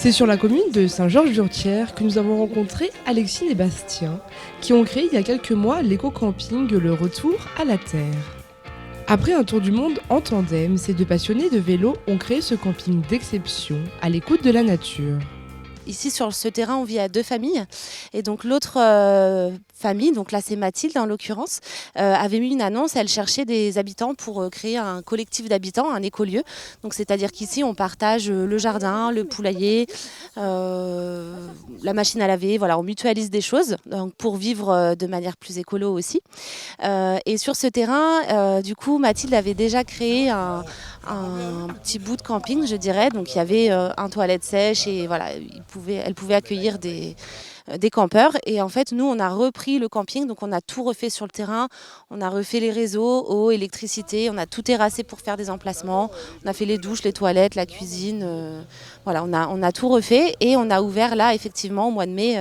C'est sur la commune de Saint-Georges-d'Urtière que nous avons rencontré Alexine et Bastien, qui ont créé il y a quelques mois l'éco-camping Le Retour à la Terre. Après un tour du monde en tandem, ces deux passionnés de vélo ont créé ce camping d'exception à l'écoute de la nature. Ici sur ce terrain, on vit à deux familles et donc l'autre famille, donc là c'est Mathilde en l'occurrence, avait mis une annonce, elle cherchait des habitants pour créer un collectif d'habitants, un écolieu. Donc c'est-à-dire qu'ici on partage le jardin, le poulailler, la machine à laver, voilà, on mutualise des choses donc pour vivre de manière plus écolo aussi. Et sur ce terrain, du coup Mathilde avait déjà créé un petit bout de camping, je dirais. Donc il y avait un toilette sèche et voilà, elle pouvait accueillir des campeurs. Et en fait, nous, on a repris le camping, donc on a tout refait sur le terrain. On a refait les réseaux, eau, électricité. On a tout terrassé pour faire des emplacements. On a fait les douches, les toilettes, la cuisine. Voilà, on a tout refait et on a ouvert là, effectivement, au mois de mai,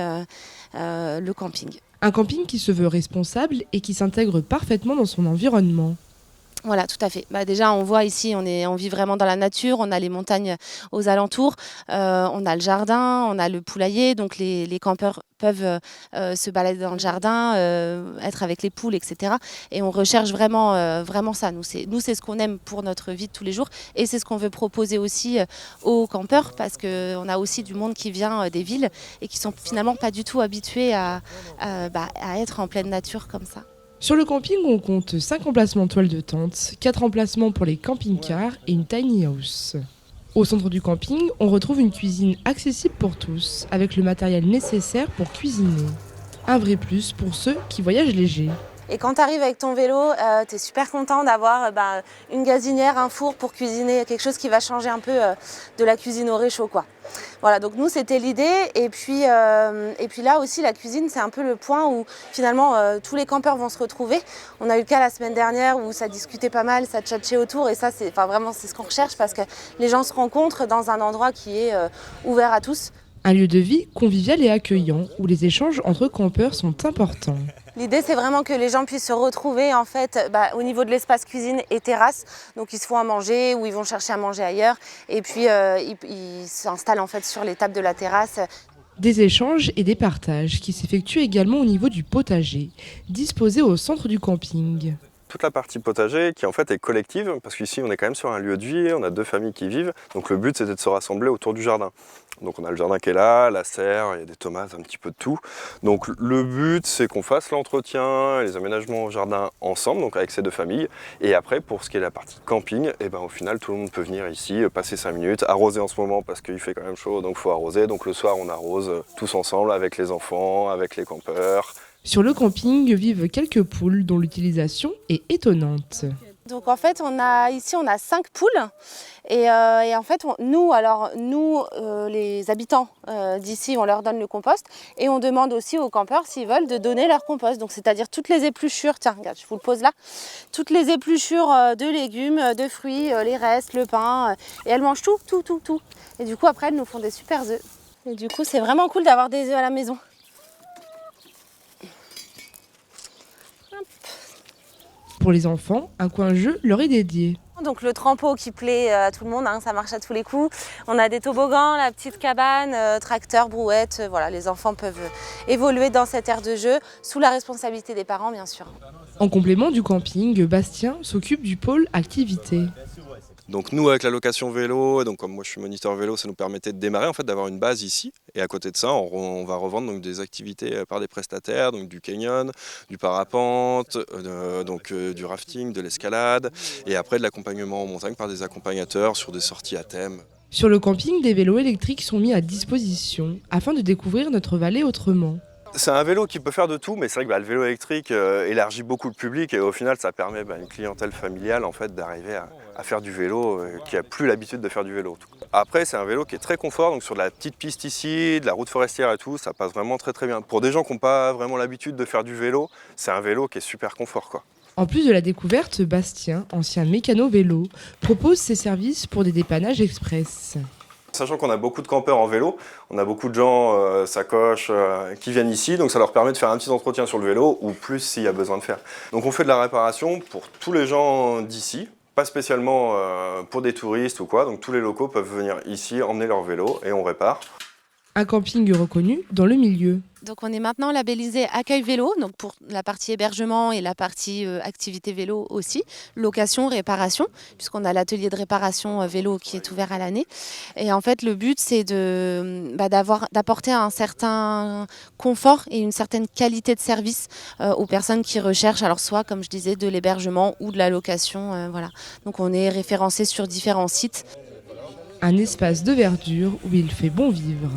le camping. Un camping qui se veut responsable et qui s'intègre parfaitement dans son environnement. Voilà, tout à fait. Déjà, on voit ici, on vit vraiment dans la nature, on a les montagnes aux alentours, on a le jardin, on a le poulailler, donc les campeurs peuvent se balader dans le jardin, être avec les poules, etc. Et on recherche vraiment ça. Nous, c'est ce qu'on aime pour notre vie de tous les jours et c'est ce qu'on veut proposer aussi aux campeurs parce qu'on a aussi du monde qui vient des villes et qui sont finalement pas du tout habitués à être en pleine nature comme ça. Sur le camping, on compte 5 emplacements toiles de tente, 4 emplacements pour les camping-cars et une tiny house. Au centre du camping, on retrouve une cuisine accessible pour tous, avec le matériel nécessaire pour cuisiner. Un vrai plus pour ceux qui voyagent léger. Et quand tu arrives avec ton vélo, tu es super content d'avoir une gazinière, un four pour cuisiner, quelque chose qui va changer un peu de la cuisine au réchaud, quoi. Voilà, donc nous c'était l'idée et puis là aussi la cuisine c'est un peu le point où finalement tous les campeurs vont se retrouver. On a eu le cas la semaine dernière où ça discutait pas mal, ça tchatchait autour et ça c'est ce qu'on recherche parce que les gens se rencontrent dans un endroit qui est ouvert à tous. Un lieu de vie convivial et accueillant où les échanges entre campeurs sont importants. L'idée, c'est vraiment que les gens puissent se retrouver en fait, au niveau de l'espace cuisine et terrasse. Donc, ils se font à manger ou ils vont chercher à manger ailleurs. Et puis, ils s'installent en fait sur les tables de la terrasse. Des échanges et des partages qui s'effectuent également au niveau du potager, disposé au centre du camping. Toute la partie potager qui en fait est collective, parce qu'ici on est quand même sur un lieu de vie, on a deux familles qui vivent, donc le but c'était de se rassembler autour du jardin. Donc on a le jardin qui est là, la serre, il y a des tomates, un petit peu de tout. Donc le but c'est qu'on fasse l'entretien et les aménagements au jardin ensemble, donc avec ces deux familles. Et après pour ce qui est la partie camping, au final tout le monde peut venir ici, passer 5 minutes, arroser en ce moment parce qu'il fait quand même chaud, donc il faut arroser. Donc le soir on arrose tous ensemble avec les enfants, avec les campeurs. Sur le camping vivent quelques poules dont l'utilisation est étonnante. Donc en fait on a 5 poules et en fait nous les habitants d'ici on leur donne le compost et on demande aussi aux campeurs s'ils veulent de donner leur compost, donc c'est-à-dire toutes les épluchures, tiens regarde je vous le pose là, toutes les épluchures de légumes, de fruits, les restes, le pain et elles mangent tout et du coup après elles nous font des super œufs et du coup c'est vraiment cool d'avoir des œufs à la maison. Pour les enfants, un coin jeu leur est dédié. Donc le trempeau qui plaît à tout le monde, ça marche à tous les coups. On a des toboggans, la petite cabane, tracteur, brouette. Voilà, les enfants peuvent évoluer dans cette aire de jeu sous la responsabilité des parents, bien sûr. En complément du camping, Bastien s'occupe du pôle activité. Donc nous avec la location vélo, et donc comme moi je suis moniteur vélo, ça nous permettait de démarrer en fait, d'avoir une base ici. Et à côté de ça, on va revendre donc, des activités par des prestataires, donc du canyon, du parapente, du rafting, de l'escalade, et après de l'accompagnement en montagne par des accompagnateurs sur des sorties à thème. Sur le camping, des vélos électriques sont mis à disposition afin de découvrir notre vallée autrement. C'est un vélo qui peut faire de tout, mais c'est vrai que le vélo électrique élargit beaucoup le public et au final ça permet à une clientèle familiale en fait, d'arriver à faire du vélo qui n'a plus l'habitude de faire du vélo. Après c'est un vélo qui est très confort, donc sur de la petite piste ici, de la route forestière et tout, ça passe vraiment très bien. Pour des gens qui n'ont pas vraiment l'habitude de faire du vélo, c'est un vélo qui est super confort, quoi. En plus de la découverte, Bastien, ancien mécano vélo, propose ses services pour des dépannages express. Sachant qu'on a beaucoup de campeurs en vélo, on a beaucoup de gens, sacoches, qui viennent ici, donc ça leur permet de faire un petit entretien sur le vélo, ou plus s'il y a besoin de faire. Donc on fait de la réparation pour tous les gens d'ici, pas spécialement pour des touristes ou quoi, donc tous les locaux peuvent venir ici, emmener leur vélo et on répare. Un camping reconnu dans le milieu. Donc on est maintenant labellisé Accueil Vélo, donc pour la partie hébergement et la partie activité vélo aussi, location, réparation, puisqu'on a l'atelier de réparation vélo qui est ouvert à l'année. Et en fait le but c'est d'apporter un certain confort et une certaine qualité de service aux personnes qui recherchent, alors soit comme je disais de l'hébergement ou de la location. Voilà. Donc on est référencé sur différents sites. Un espace de verdure où il fait bon vivre.